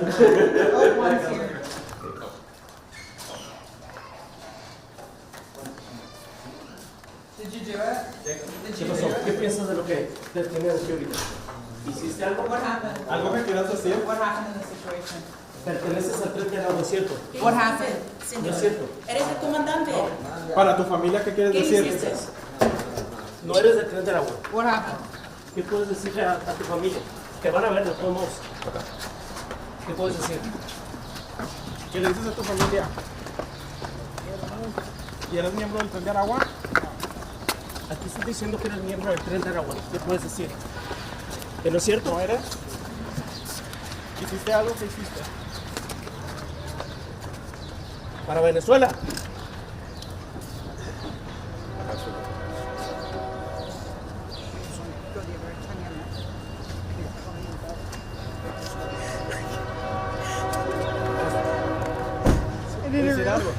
Oh, one's here. Did you do it? ¿Qué pasó? ¿Qué piensas de lo que te tiene aquí ahorita? ¿Hiciste algo? What happened? ¿Algo que quieras decir? What happened in the situation? Perteneces al Tren de Aragua, ¿cierto? What happened? No es cierto. Eres el comandante. Para tu familia, ¿qué quieres ¿Qué decir? hiciste? No eres del Tren de Aragua. What happened? ¿Qué puedes decirle a tu familia? Te van a ver de todos modos. ¿Qué puedes decir? ¿Qué le dices a tu familia? ¿Y eres miembro del Tren de Aragua? Aquí estás diciendo que eres miembro del Tren de Aragua. ¿Qué puedes decir? ¿Que no es cierto? ¿No eres? ¿Hiciste algo? ¿Qué hiciste? Para Venezuela. ¿Decir algo?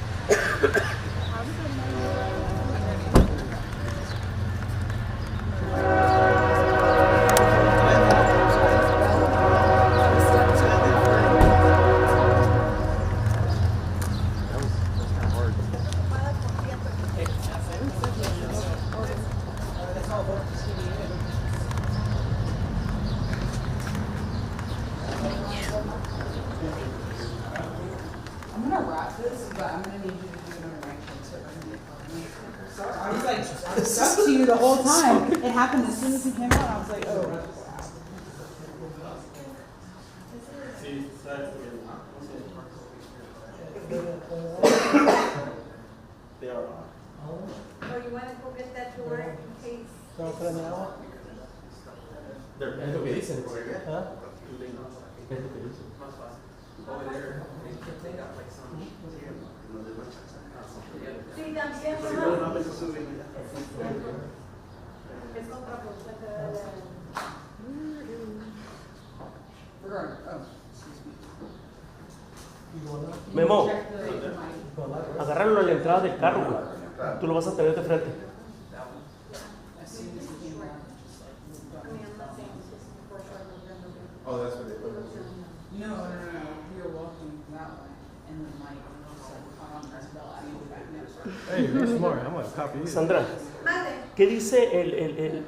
I'm gonna wrap this, but I'm gonna need you to do it on the right hand so it doesn't get funny. Sorry, I was like, I was up to you the whole time. It happened as soon as he came out. I was like, oh. Or you want to go get that door in case? Es lo que dicen. ¿Ah? Es lo que dicen. Sí, también. Ajá. Es otra cosa que... We're going, oh, excuse me. Memo, Check the mic. agárralo en la entrada del carro, güey. Tú lo vas a tener de frente. As soon as he came out, just like moved I on. mean, I'm not saying this is for sure, but then we'll do- Oh, that's what they put. No. We were walking that way, and the mic was like caught on this bell. I moved back next door. Hey, you're smart. I'm gonna copy you. Sandra, Mande. ¿qué dice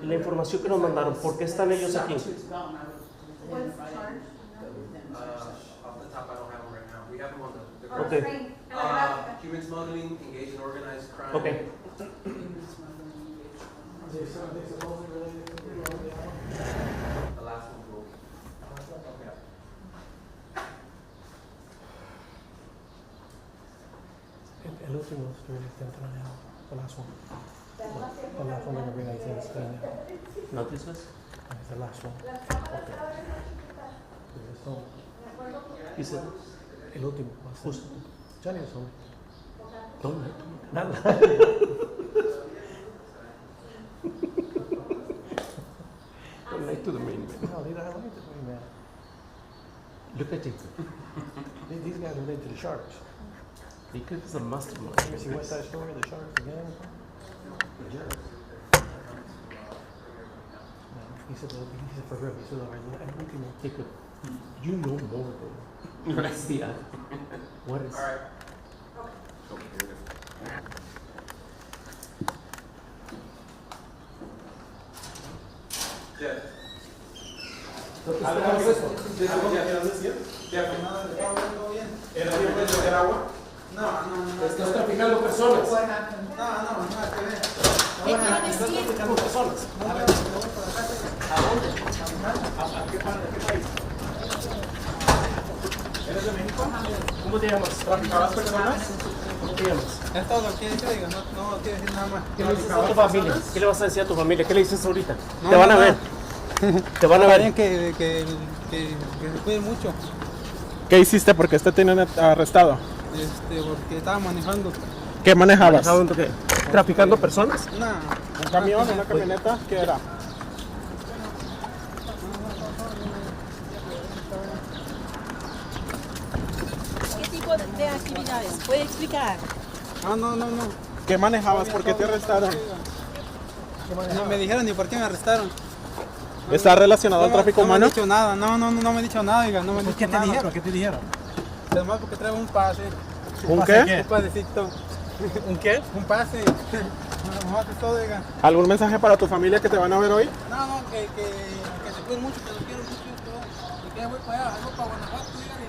la información que nos mandaron? ¿Por qué están ellos aquí? Stuck to his belt, and I was What's the identified charge? them. Off the top, I don't have them right now. We have them on the Or Okay. train. And I got- human smuggling, engage in organized crime. Okay. The last one will. El último estoy dentro de the last one. The last one that everybody says is not this one? It's the last one. Okay. So, dice el último. Justo. Johnny es hombre. No, nada. Don't lie to the main man. No, they don't have anything to man. Look at Jacob. These guys are into the sharks. Jacob is a mastermind. You ever see West Side Story, the sharks, the gang? The jerks. He said for real, he said, everything. Jacob, you know more than Gracias. What is? All right. Yeah. ¿Algo que quieras decir? ¿Eres miembro del Tren de Aragua? Estás traficando personas. What happened? ¿Qué quiere Estás decir? traficando personas. ¿A dónde? ¿A qué parte? ¿A qué país? ¿Eres de México? ¿Cómo te llamas? ¿Traficabas personas? ¿Cómo te llamas? Es todo lo que digo, no quiero decir nada más. ¿Qué le dices a tu familia? ¿Qué le vas a decir a tu familia? ¿Qué le dices ahorita? Te van a ver. Te van a ver. Que se cuiden mucho, ¿Qué hiciste porque te tenían arrestado? porque estaba manejando. ¿Qué manejabas? ¿Manejando qué? ¿Traficando personas? ¿Un camión, una camioneta? ¿Qué era? ¿Qué tipo de actividades? ¿Puede explicar? No. ¿Qué manejabas? ¿Por qué te arrestaron? No me dijeron ni por qué me arrestaron. ¿Está relacionado al tráfico No me humano? han dicho nada, no me han dicho nada, oiga, no me han dicho ¿Qué te nada. dijeron? ¿Qué te dijeron? Además porque traigo un pase. ¿Un ¿Pase qué? Un pasecito. ¿Un qué? Un pase. Nomás es todo, oiga. ¿Algún mensaje para tu familia que te van a ver hoy? No, que se cuiden mucho, que los quiero mucho. Todo. Y que voy para allá, voy para Guanajuato, dígale.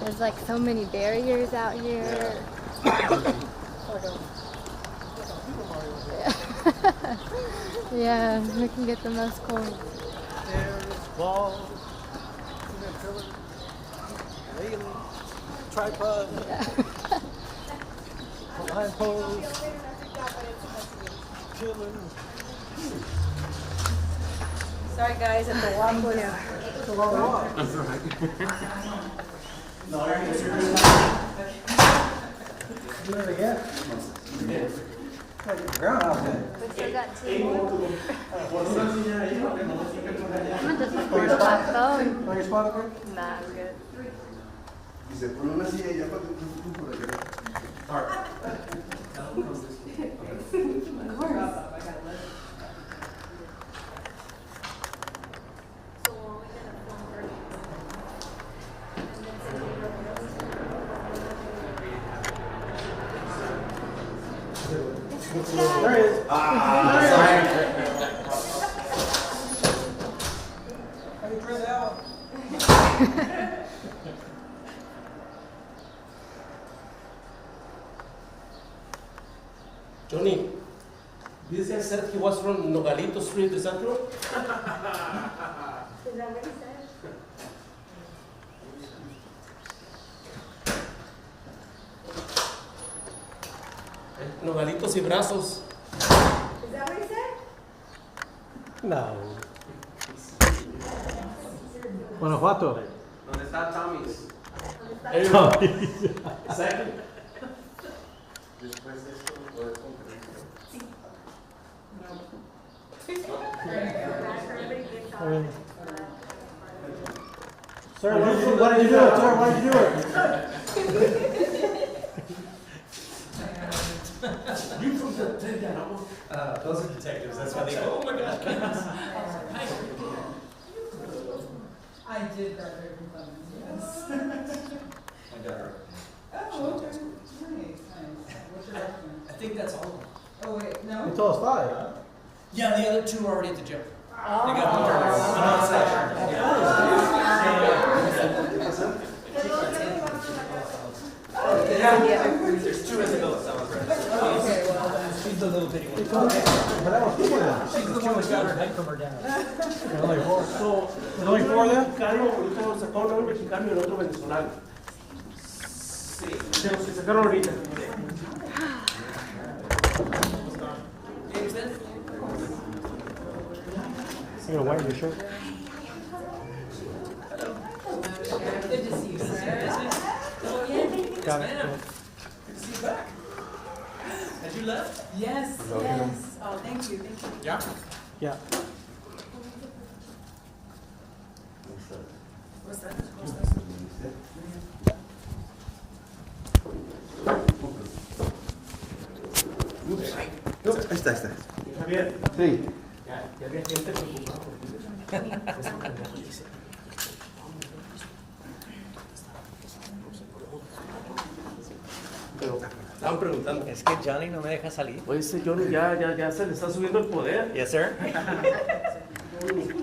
There's like so many barriers out here. Yeah, we can get the most cold. Balls, railing, tripod, line post, chilling. Sorry guys, at the walk was We still got 2 more. I'm gonna just record on my phone. Nah, I'm good. Y se pone una silla y ya para tú por allá. Johnny, this guy said he was from Nogalito Street, is that true? Is that what he said? Nogalitos y brazos. Is that what he said? No. Guanajuato. ¿Dónde está Tommy's? Second. Después de esto, puedes conferencia. Sir, why did you do it? Sir, why did you do it? You from the Tren de Aragua? Those are detectives. That's why they go, oh my gosh, Clemens. I did graduate from Clemens, yes. Oh, okay. Nice. What's your recommend? I think that's all of them. Oh, wait, no? You told us 5. Yeah, the other 2 are already at the gym. They got There's 2 in the middle, that was right. Okay, well, she's the little bitty one. But that was 2 of them. She's the one that got her height from her dad. There's only 4. So, there's only 4 there? Uno sacó un mexicano y el otro venezolano. Sí. De los que sacaron ahorita. James, then? You gonna wear your shirt? Good to see you, sir. Got it. Good to see you back. Had you left? Yes, yes. Oh, thank you, thank you. Yeah. Yeah. What's that? Ahí está. Javier. Sí. Ya había gente preocupada. Pero estaban preguntando. Es que Johnny no me deja salir. Oye, ese Johnny ya se le está subiendo el poder. Yes, sir. Espérame.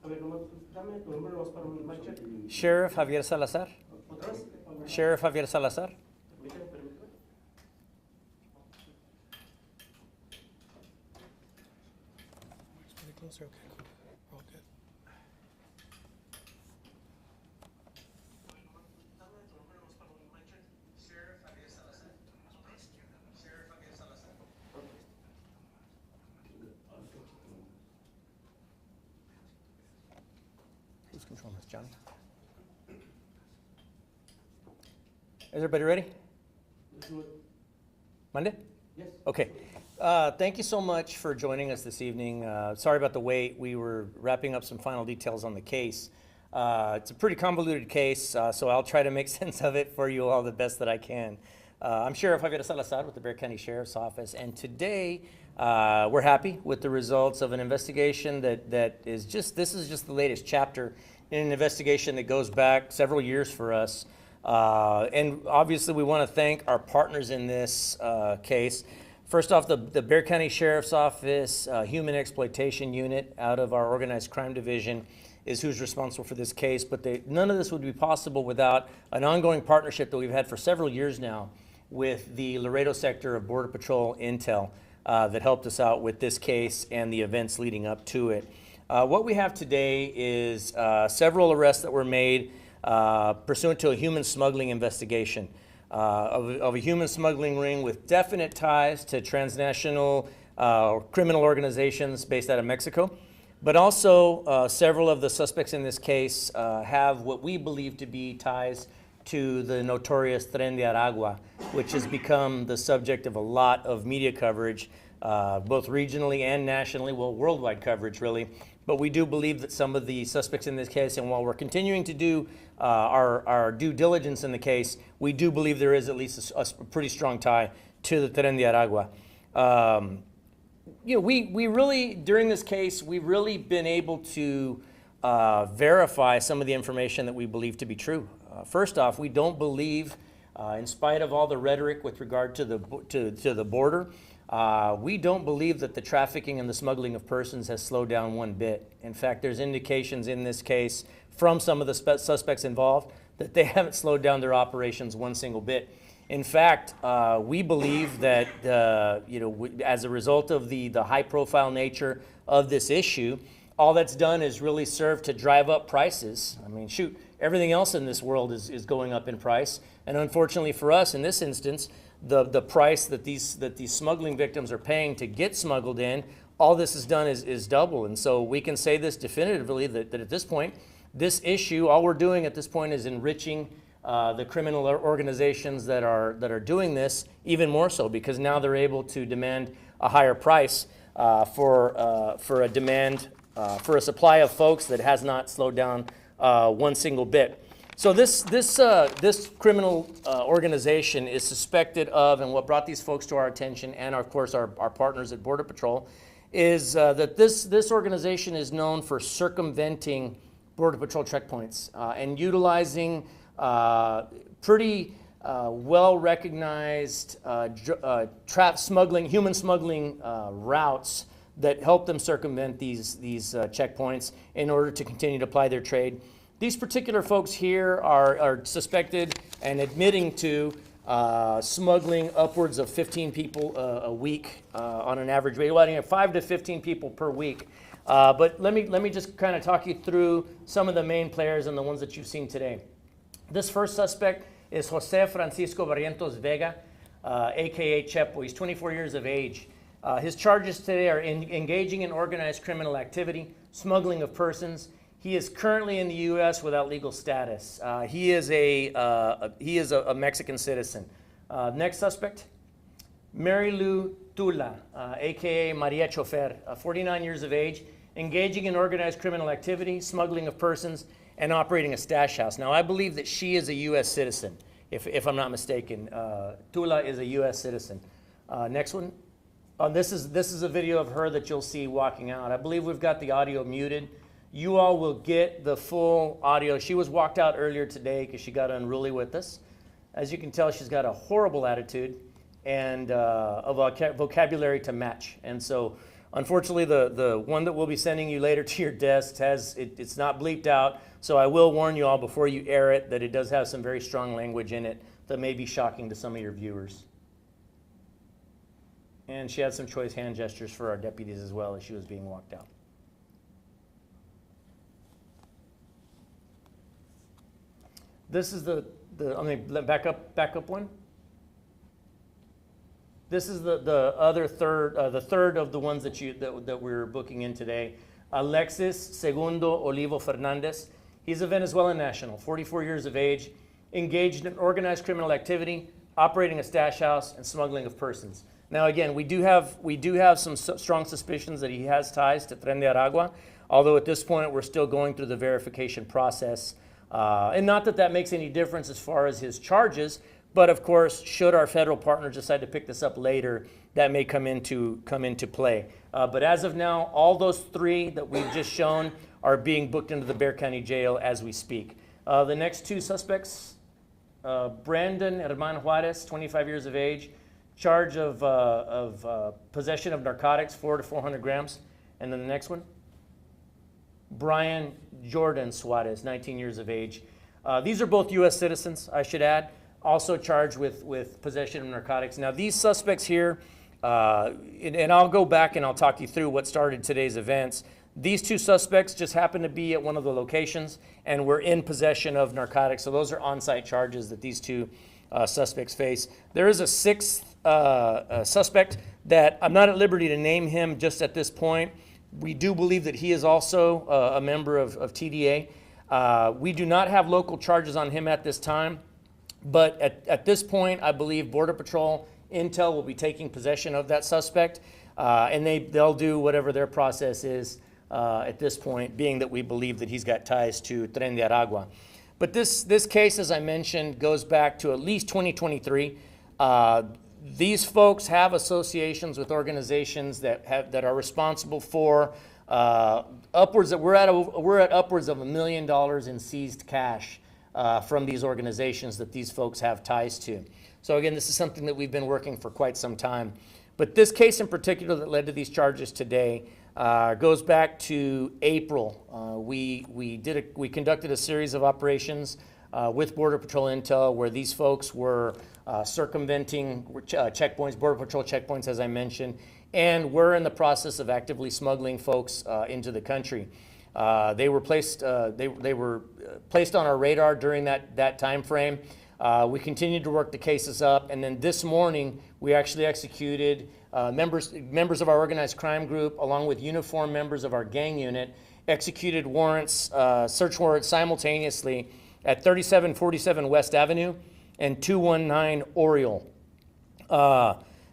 A ver, dame tu número nomás para un mic check. Sheriff Javier Salazar. ¿Otra vez? Sheriff Javier Salazar. Permíteme. It's pretty close. Okay, cool. We're all good. Dame tu número nomás para un mic check. Sheriff Javier Salazar. Sheriff Javier who's controlling this, Johnny? Is everybody ready? Monday? Yes. Okay. Thank you so much for joining us this evening. Sorry about the wait. We were wrapping up some final details on the case. It's a pretty convoluted case, so I'll try to make sense of it for you all the best that I can. I'm Sheriff Javier Salazar with the Bexar County Sheriff's Office, and today we're happy with the results of an investigation that is this is just the latest chapter in an investigation that goes back several years for us. And obviously we want to thank our partners in this case. First off, the Bexar County Sheriff's Office Human Exploitation Unit out of our Organized Crime Division is who's responsible for this case, but none of this would be possible without an ongoing partnership that we've had for several years now with the Laredo sector of Border Patrol Intel that helped us out with this case and the events leading up to it. What we have today is several arrests that were made pursuant to a human smuggling investigation of a human smuggling ring with definite ties to transnational criminal organizations based out of Mexico. But also several of the suspects in this case have what we believe to be ties to the notorious Tren de Aragua, which has become the subject of a lot of media coverage, both regionally and nationally, well, worldwide coverage really. But we do believe that some of the suspects in this case, and while we're continuing to do our due diligence in the case, we do believe there is at least a pretty strong tie to the Tren de Aragua. You know, we really, during this case, we've really been able to verify some of the information that we believe to be true. First off, we don't believe, in spite of all the rhetoric with regard to the border, we don't believe that the trafficking and the smuggling of persons has slowed down one bit. In fact, there's indications in this case from some of the suspects involved that they haven't slowed down their operations one single bit. In fact, we believe that as a result of the high-profile nature of this issue, all that's done is really serve to drive up prices. I mean, shoot, everything else in this world is going up in price, and unfortunately for us, in this instance, the price that these smuggling victims are paying to get smuggled in, all this has done is double. And so we can say this definitively that at this point, this issue, all we're doing at this point is enriching the criminal organizations that are doing this even more so, because now they're able to demand a higher price for a demand for a supply of folks that has not slowed down one single bit. So this criminal organization is suspected of, and what brought these folks to our attention, and of course our partners at Border Patrol, is that this organization is known for circumventing Border Patrol checkpoints and utilizing pretty well-recognized human smuggling routes that help them circumvent these checkpoints in order to continue to ply their trade. These particular folks here are suspected and admitting to smuggling upwards of 15 people a week on an average rate. Well, 5 to 15 people per week. But let me just kind of talk you through some of the main players and the ones that you've seen today. This first suspect is Jose Francisco Barrientos Vega, a.k.a. Chepo. He's 24 years of age. His charges today are engaging in organized criminal activity, smuggling of persons. He is currently in the U.S. without legal status. He is a Mexican citizen. Next suspect, Mary Lou Tula, a.k.a. Maria Chofer, 49 years of age, engaging in organized criminal activity, smuggling of persons, and operating a stash house. Now, I believe that she is a U.S. citizen, if I'm not mistaken. Tula is a U.S. citizen. Next one. This is a video of her that you'll see walking out. I believe we've got the audio muted. You all will get the full audio. She was walked out earlier today because she got unruly with us. As you can tell, she's got a horrible attitude and a vocabulary to match. And so, unfortunately, the one that we'll be sending you later to your desk it's not bleeped out. So I will warn you all before you air it that it does have some very strong language in it that may be shocking to some of your viewers. And she had some choice hand gestures for our deputies as well as she was being walked out. This is back up one. This is the other third, the third of the ones that we're booking in today. Alexis Segundo Olivo Fernandez. He's a Venezuelan national, 44 years of age, engaged in organized criminal activity, operating a stash house, and smuggling of persons. Now, again, we do have some strong suspicions that he has ties to Tren de Aragua, although at this point we're still going through the verification process. And not that that makes any difference as far as his charges, but of course, should our federal partners decide to pick this up later, that may come into play. But as of now, all those three that we've just shown are being booked into the Bexar County Jail as we speak. The next two suspects, Brandon Herman Juarez, 25 years of age, charge of possession of narcotics, 400 to 400 grams. And then the next one, Brian Jordan Suarez, 19 years of age. These are both U.S. citizens, I should add, also charged with possession of narcotics. Now, these suspects here, and I'll go back and I'll talk you through what started today's events. These two suspects just happened to be at one of the locations and were in possession of narcotics. So those are on-site charges that these two suspects face. There is a sixth suspect that I'm not at liberty to name him just at this point. We do believe that he is also a member of TDA. We do not have local charges on him at this time, but at this point, I believe Border Patrol Intel will be taking possession of that suspect, and they'll do whatever their process is at this point, being that we believe that he's got ties to Tren de Aragua. But this case, as I mentioned, goes back to at least 2023. These folks have associations with organizations that are responsible for upwards. We're at upwards of $1 million in seized cash from these organizations that these folks have ties to. So again, this is something that we've been working for quite some time. But this case in particular that led to these charges today goes back to April. We conducted a series of operations with Border Patrol Intel where these folks were circumventing checkpoints, Border Patrol checkpoints, as I mentioned, and we're in the process of actively smuggling folks into the country. They were placed on our radar during that time frame. We continued to work the cases up, and then this morning we actually executed members of our organized crime group, along with uniformed members of our gang unit, executed warrants, search warrants simultaneously at 3747 West Avenue and 219 Oriole.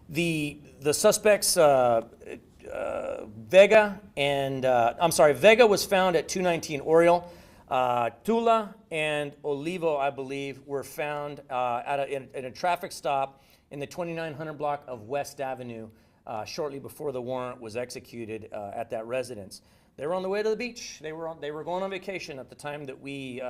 The suspects, Vega was found at 219 Oriole. Tula and Olivo, I believe, were found in a traffic stop in the 2900 block of West Avenue shortly before the warrant was executed at that residence. They were on the way to the beach. They were going on vacation at the time that we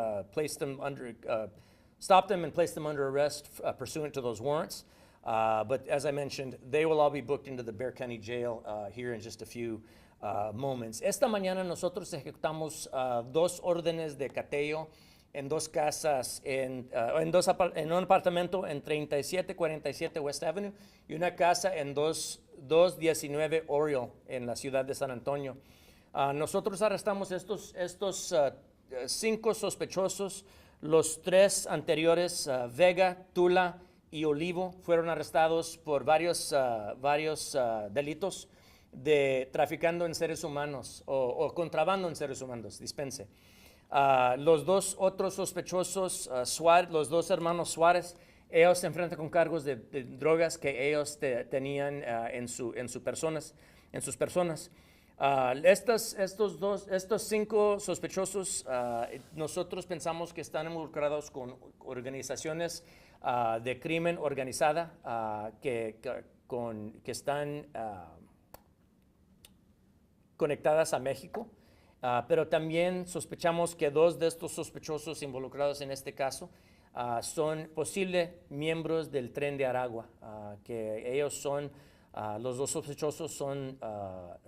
stopped them and placed them under arrest pursuant to those warrants. But as I mentioned, they will all be booked into the Bexar County Jail here in just a few moments. Esta mañana nosotros ejecutamos dos órdenes de cateo en dos casas, en un apartamento en 3747 West Avenue y una casa en 219 Oriole en la ciudad de San Antonio. Nosotros arrestamos estos 5 sospechosos. Los 3 anteriores, Vega, Tula y Olivo, fueron arrestados por varios delitos de traficando en seres humanos o contrabando en seres humanos, dispense. Los 2 otros sospechosos, los 2 hermanos Suárez, ellos se enfrentan con cargos de drogas que ellos tenían en sus personas. Estos 5 sospechosos, nosotros pensamos que están involucrados con organizaciones de crimen organizada que están conectadas a México, pero también sospechamos que 2 de estos sospechosos involucrados en este caso son posibles miembros del Tren de Aragua, que ellos son, los 2 sospechosos son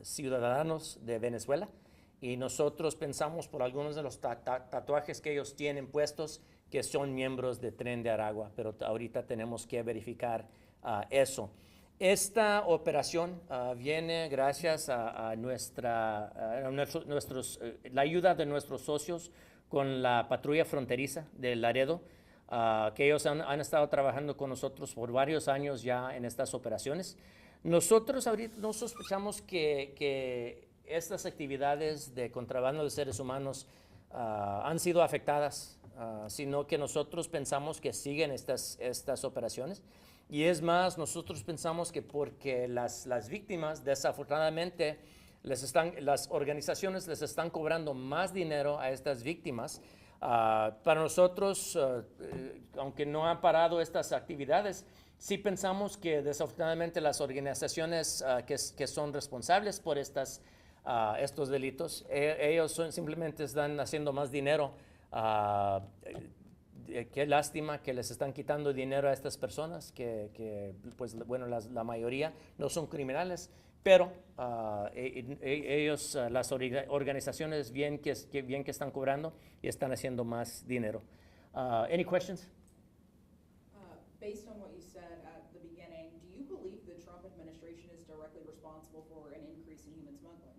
ciudadanos de Venezuela, y nosotros pensamos por algunos de los tatuajes que ellos tienen puestos que son miembros del Tren de Aragua, pero ahorita tenemos que verificar eso. Esta operación viene gracias a la ayuda de nuestros socios con la patrulla fronteriza de Laredo, que ellos han estado trabajando con nosotros por varios años ya en estas operaciones. Nosotros ahorita no sospechamos que estas actividades de contrabando de seres humanos han sido afectadas, sino que nosotros pensamos que siguen estas operaciones. Y es más, nosotros pensamos que porque las víctimas, desafortunadamente, las organizaciones les están cobrando más dinero a estas víctimas. Para nosotros, aunque no han parado estas actividades, sí pensamos que desafortunadamente las organizaciones que son responsables por estos delitos, ellos simplemente están haciendo más dinero. Qué lástima que les están quitando dinero a estas personas, pues bueno, la mayoría no son criminales, pero ellos, las organizaciones, bien que están cobrando y están haciendo más dinero. Any questions? Based on what you said at the beginning, do you believe the Trump administration is directly responsible for an increase in human smuggling?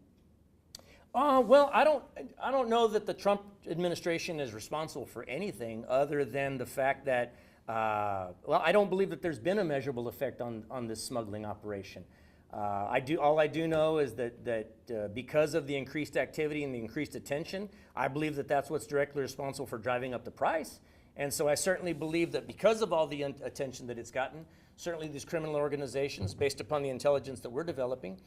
Well, I don't know that the Trump administration is responsible for anything other than the fact that, well, I don't believe that there's been a measurable effect on this smuggling operation. All I do know is that because of the increased activity and the increased attention, I believe that that's what's directly responsible for driving up the price. And so I certainly believe that because of all the attention that it's gotten, certainly these criminal organizations, based upon the intelligence that we're developing,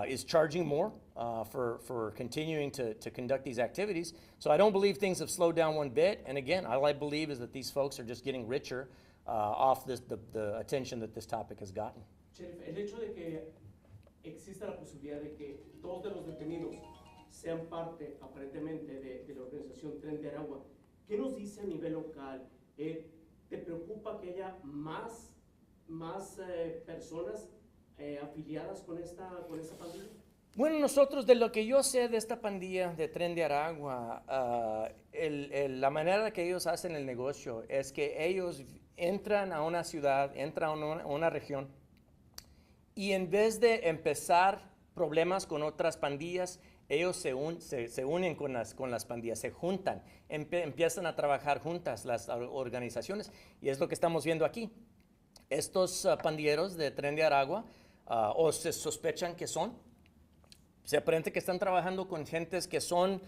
is charging more for continuing to conduct these activities. So I don't believe things have slowed down one bit. And again, all I believe is that these folks are just getting richer off the attention that this topic has gotten. Sheriff, el hecho de que exista la posibilidad de que dos de los detenidos sean parte, aparentemente, de la organización Tren de Aragua, ¿qué nos dice a nivel local? ¿Te preocupa que haya más personas afiliadas con esta pandilla? Bueno, nosotros, de lo que yo sé de esta pandilla de Tren de Aragua, la manera que ellos hacen el negocio es que ellos entran a una ciudad, entran a una región, y en vez de empezar problemas con otras pandillas, ellos se unen con las pandillas, se juntan, empiezan a trabajar juntas las organizaciones, y es lo que estamos viendo aquí. Estos pandilleros de Tren de Aragua, o se sospechan que se aprende que están trabajando con gentes que son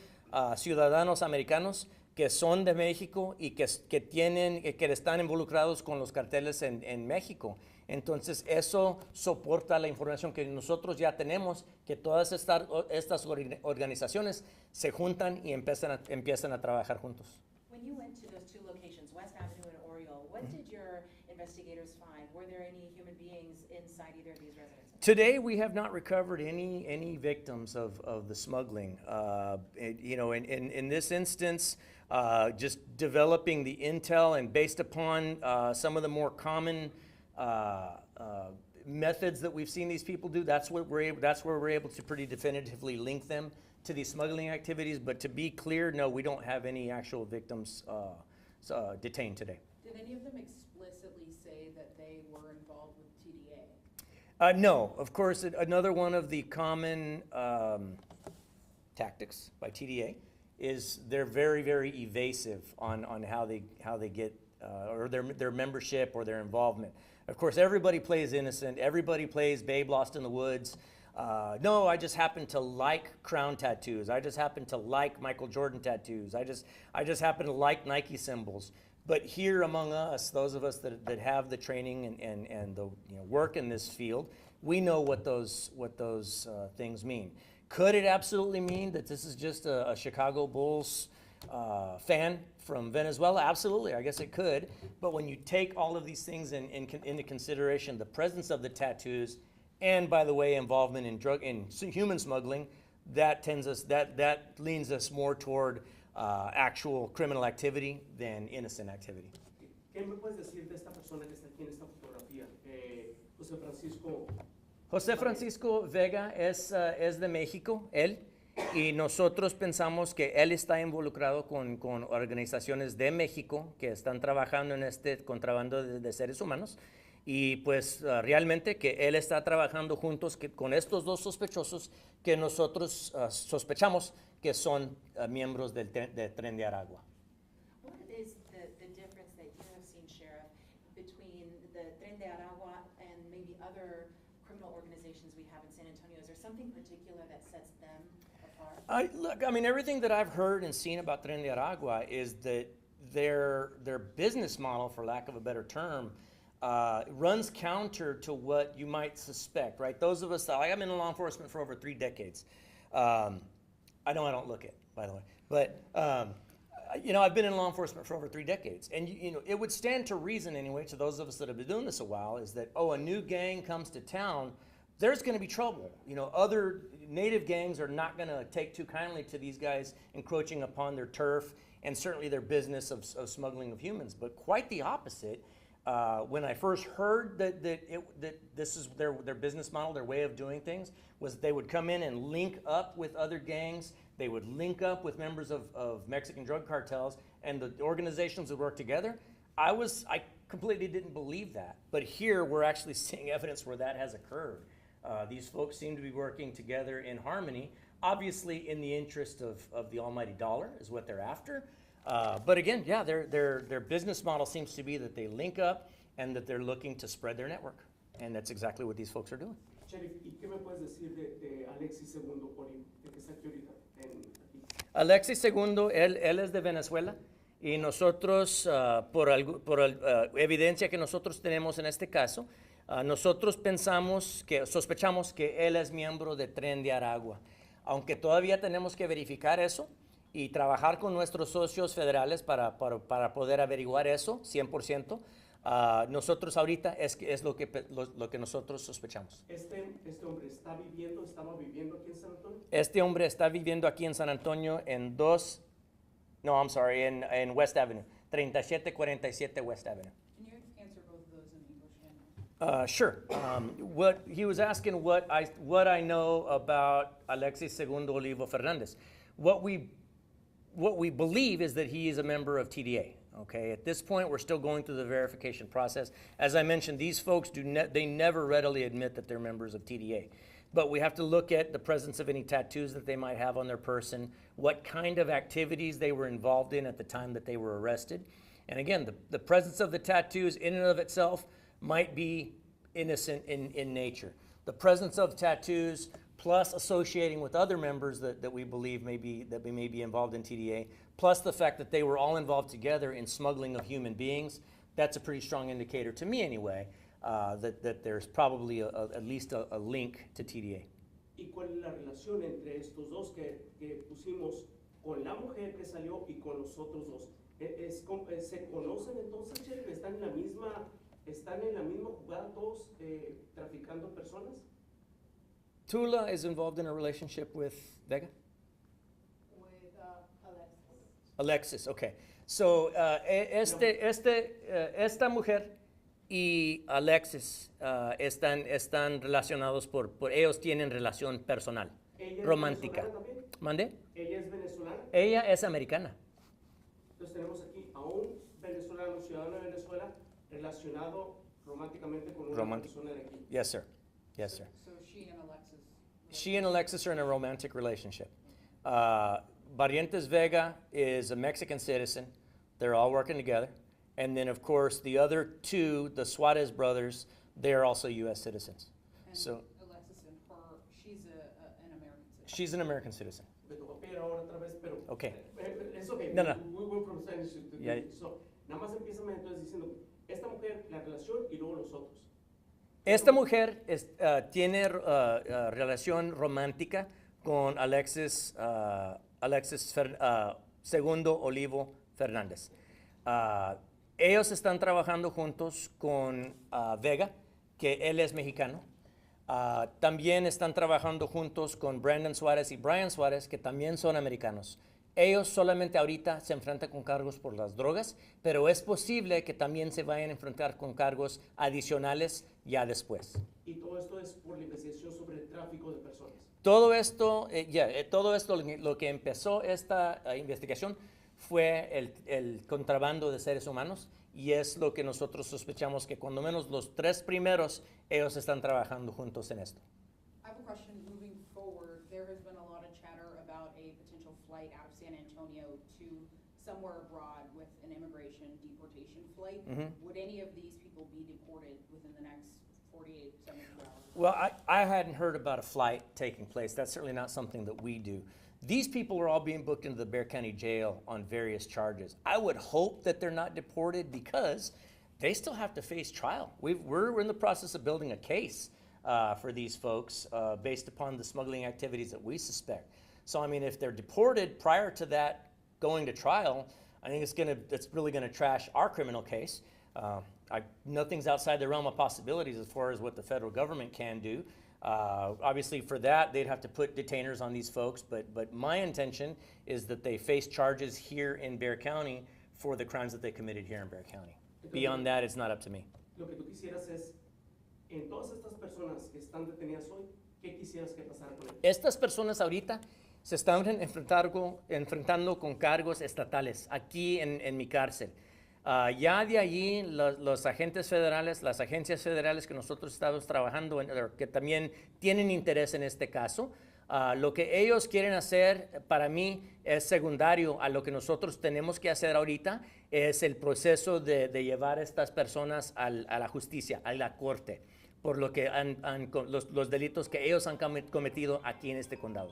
ciudadanos americanos, que son de México y que están involucrados con los carteles en México. Entonces, eso soporta la información que nosotros ya tenemos, que todas estas organizaciones se juntan y empiezan a trabajar juntos. When you went to those two locations, West Avenue and Oriole, what did your investigators find? Were there any human beings inside either of these residences? Today, we have not recovered any victims of the smuggling. In this instance, just developing the intel and based upon some of the more common methods that we've seen these people do, that's where we're able to pretty definitively link them to these smuggling activities. But to be clear, no, we don't have any actual victims detained today. Did any of them explicitly say that they were involved with TDA? No, of course, another one of the common tactics by TDA is they're very, very evasive on how they get or their membership or their involvement. Of course, everybody plays innocent. Everybody plays Babe Lost in the Woods. No, I just happen to like crown tattoos. I just happen to like Michael Jordan tattoos. I just happen to like Nike symbols. But here among us, those of us that have the training and the work in this field, we know what those things mean. Could it absolutely mean that this is just a Chicago Bulls fan from Venezuela? Absolutely, I guess it could. But when you take all of these things into consideration, the presence of the tattoos, and by the way, involvement in human smuggling, that leans us more toward actual criminal activity than innocent activity. ¿Qué me puedes decir de esta persona que está aquí en esta fotografía? José Francisco. José Francisco Vega es de México, él, y nosotros pensamos que él está involucrado con organizaciones de México que están trabajando en este contrabando de seres humanos, y pues realmente que él está trabajando juntos con estos dos sospechosos que nosotros sospechamos que son miembros del Tren de Aragua. What is the difference that you have seen, Sheriff, between the Tren de Aragua and maybe other criminal organizations we have in San Antonio? Is there something particular that sets them apart? Look, I mean, everything that I've heard and seen about Tren de Aragua is that their business model, for lack of a better term, runs counter to what you might suspect, right? Those of us, I've been in law enforcement for over 3 decades. I know I don't look it, by the way, but I've been in law enforcement for over 3 decades, and it would stand to reason anyway to those of us that have been doing this a while is that a new gang comes to town, there's going to be trouble. Other native gangs are not going to take too kindly to these guys encroaching upon their turf and certainly their business of smuggling of humans. But quite the opposite. When I first heard that this is their business model, their way of doing things, was they would come in and link up with other gangs. They would link up with members of Mexican drug cartels, and the organizations would work together. I completely didn't believe that. But here we're actually seeing evidence where that has occurred. These folks seem to be working together in harmony, obviously in the interest of the almighty dollar is what they're after. But again, yeah, their business model seems to be that they link up and that they're looking to spread their network. And that's exactly what these folks are doing. Sheriff, ¿y qué me puedes decir de Alexis Segundo Olivo, de que está aquí ahorita aquí? Alexis Segundo, él es de Venezuela. Y nosotros, por evidencia que nosotros tenemos en este caso, nosotros sospechamos que él es miembro de Tren de Aragua. Aunque todavía tenemos que verificar eso y trabajar con nuestros socios federales para poder averiguar eso 100%, nosotros ahorita es lo que nosotros sospechamos. ¿Este hombre estaba viviendo aquí en San Antonio? Este hombre está viviendo aquí en San Antonio en West Avenue, 3747 West Avenue. Can you answer both of those in English and? Sure. What he was asking what I know about Alexis Segundo Olivo Fernandez. What we believe is that he is a member of TDA. Okay. At this point, we're still going through the verification process. As I mentioned, these folks they never readily admit that they're members of TDA. But we have to look at the presence of any tattoos that they might have on their person, what kind of activities they were involved in at the time that they were arrested. And again, the presence of the tattoos in and of itself might be innocent in nature. The presence of tattoos plus associating with other members that we believe may be involved in TDA, plus the fact that they were all involved together in smuggling of human beings, that's a pretty strong indicator to me anyway, that there's probably at least a link to TDA. ¿Y cuál es la relación entre estos dos que pusimos con la mujer que salió y con los otros dos? ¿Se conocen entonces, Sheriff? ¿Están en la misma jugada todos traficando personas? Tula is involved in a relationship with Vega? With Alexis. Alexis, okay. So, esta mujer y Alexis están relacionados por ellos tienen relación personal, romántica. ¿Mande? ¿Ella es venezolana? Ella es americana. Entonces tenemos aquí a un venezolano, ciudadano de Venezuela, relacionado románticamente con una persona de aquí. Yes, sir. Yes, sir. So she and Alexis. She and Alexis are in a romantic relationship. Barrientos Vega is a Mexican citizen. They're all working together. And then, of course, the other two, the Suarez brothers, they're also U.S. citizens. And so Alexis and her, she's an American citizen. She's an American citizen. Okay. Es okay. No. We went from Spanish to Yeah. So, nada más empieza entonces diciendo, esta mujer, la relación y luego los otros. Esta mujer tiene relación romántica con Alexis Segundo Olivo Fernández. Ellos están trabajando juntos con Vega, que él es mexicano. También están trabajando juntos con Brandon Suárez y Brian Suárez, que también son americanos. Ellos solamente ahorita se enfrentan con cargos por las drogas, pero es posible que también se vayan a enfrentar con cargos adicionales ya después. Y todo esto es por la investigación sobre el tráfico de personas. Todo esto, lo que empezó esta investigación fue el contrabando de seres humanos, y es lo que nosotros sospechamos que cuando menos los 3 primeros ellos están trabajando juntos en esto. I have a question. Moving forward, there has been a lot of chatter about a potential flight out of San Antonio to somewhere abroad with an immigration deportation flight. Would any of these people be deported within the next 48, 72 hours? Well, I hadn't heard about a flight taking place. That's certainly not something that we do. These people are all being booked into the Bexar County Jail on various charges. I would hope that they're not deported because they still have to face trial. We're in the process of building a case for these folks based upon the smuggling activities that we suspect. So, I mean, if they're deported prior to that going to trial, I think it's really gonna trash our criminal case. Nothing's outside the realm of possibilities as far as what the federal government can do. Obviously, for that, they'd have to put detainers on these folks, but my intention is that they face charges here in Bexar County for the crimes that they committed here in Bexar County. Beyond that, it's not up to me. Lo que tú quisieras es, en todas estas personas que están detenidas hoy, ¿qué quisieras que pasara con ellos? Estas personas ahorita se están enfrentando con cargos estatales aquí en mi cárcel. Ya de allí los agentes federales, las agencias federales que nosotros estamos trabajando, que también tienen interés en este caso, lo que ellos quieren hacer para mí es secundario a lo que nosotros tenemos que hacer ahorita, es el proceso de llevar a estas personas a la justicia, a la corte, por lo que los delitos que ellos han cometido aquí en este condado.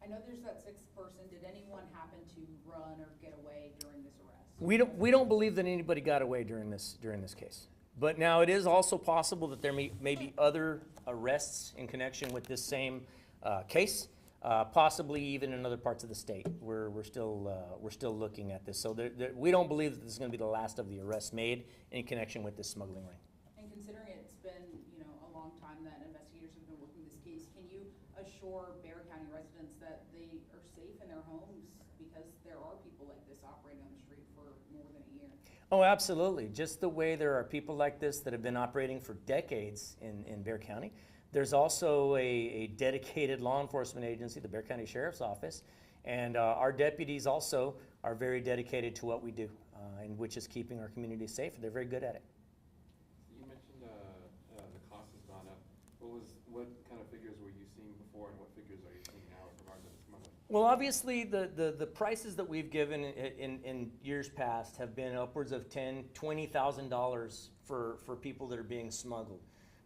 I know there's that sixth person. Did anyone happen to run or get away during this arrest? We don't believe that anybody got away during this case. But now it is also possible that there may be other arrests in connection with this same case, possibly even in other parts of the state. We're still looking at this. So we don't believe that this is going to be the last of the arrests made in connection with this smuggling ring. And considering it's been, a long time that investigators have been working this case, can you assure Bexar County residents that they are safe in their homes because there are people like this operating on the street for more than a year? Oh, absolutely. Just the way there are people like this that have been operating for decades in Bexar County. There's also a dedicated law enforcement agency, the Bexar County Sheriff's Office, and our deputies also are very dedicated to what we do, and which is keeping our community safe. They're very good at it. You mentioned the cost has gone up. What kind of figures were you seeing before, and what figures are you seeing now with regard to the smuggling? Well, obviously, the prices that we've given in years past have been upwards of $10,000, $20,000 for people that are being smuggled.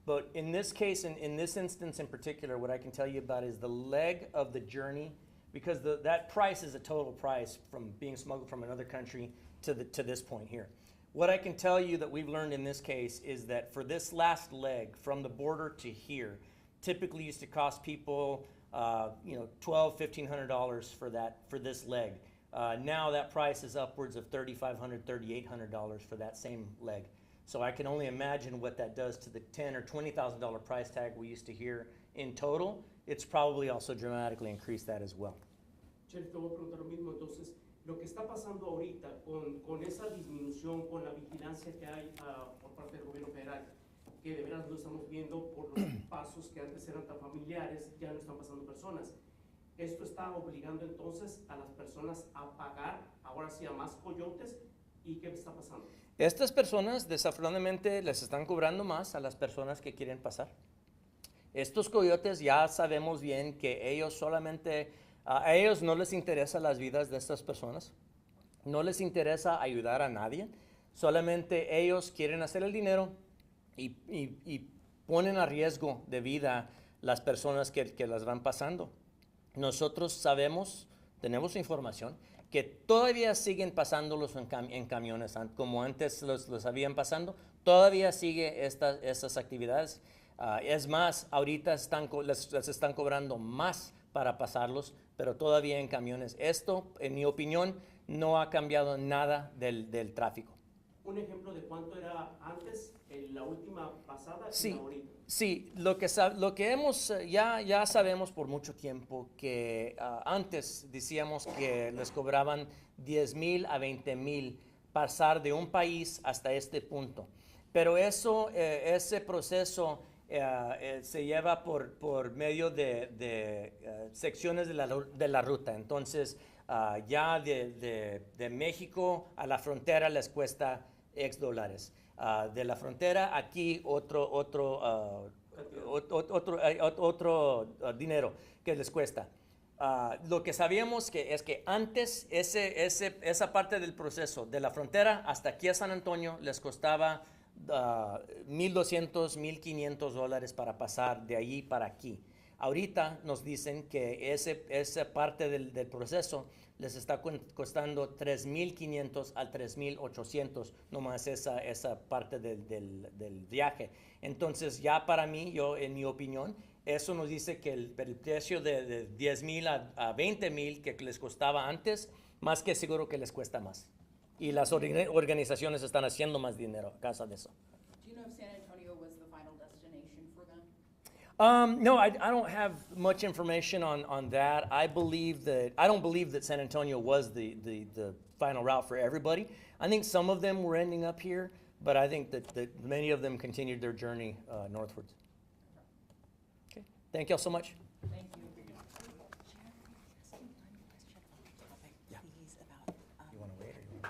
But in this case, in this instance in particular, what I can tell you about is the leg of the journey, because that price is a total price from being smuggled from another country to this point here. What I can tell you that we've learned in this case is that for this last leg from the border to here, typically used to cost people $1,200, $1,500 for this leg. Now that price is upwards of $3,500, $3,800 for that same leg. So I can only imagine what that does to the $10,000 or $20,000 price tag we used to hear in total. It's probably also dramatically increased that as well. Sheriff, te voy a preguntar lo mismo. Entonces, lo que está pasando ahorita con esa disminución, con la vigilancia que hay por parte del gobierno federal, que de veras lo estamos viendo por los pasos que antes eran tan familiares, ya no están pasando personas. Esto está obligando entonces a las personas a pagar, ahora sí, a más coyotes. ¿Y qué está pasando? Estas personas, desafortunadamente, les están cobrando más a las personas que quieren pasar. Estos coyotes ya sabemos bien que ellos solamente, a ellos no les interesan las vidas de estas personas, no les interesa ayudar a nadie, solamente ellos quieren hacer el dinero y ponen a riesgo de vida las personas que las van pasando. Nosotros sabemos, tenemos información, que todavía siguen pasándolos en camiones, como antes los habían pasando, todavía sigue estas actividades. Es más, ahorita les están cobrando más para pasarlos, pero todavía en camiones. Esto, en mi opinión, no ha cambiado nada del tráfico. ¿Un ejemplo de cuánto era antes, en la última pasada y Sí, ahorita? sí, lo que hemos, ya sabemos por mucho tiempo que antes decíamos que les cobraban 10,000 a 20,000 pasar de un país hasta este punto. Pero ese proceso se lleva por medio de secciones de la ruta. Entonces, ya de México a la frontera les cuesta X dólares. De la frontera aquí otro dinero que les cuesta. Lo que sabíamos es que antes esa parte del proceso de la frontera hasta aquí a San Antonio les costaba $1,200, $1,500 para pasar de allí para aquí. Ahorita nos dicen que esa parte del proceso les está costando 3,500 a 3,800, nomás esa parte del viaje. Entonces, ya para mí, en mi opinión, eso nos dice que el precio de 10,000 a 20,000 que les costaba antes, más que seguro que les cuesta más. Y las organizaciones están haciendo más dinero a causa de eso. Do you know if San Antonio was the final destination for them? No, I don't have much information on that. I don't believe that San Antonio was the final route for everybody. I think some of them were ending up here, but I think that many of them continued their journey northwards. Okay, thank you all so much. Thank you. You want to wait or you want to?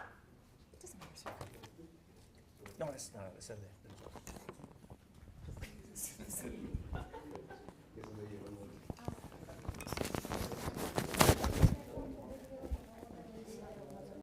No, it's not. It's in there.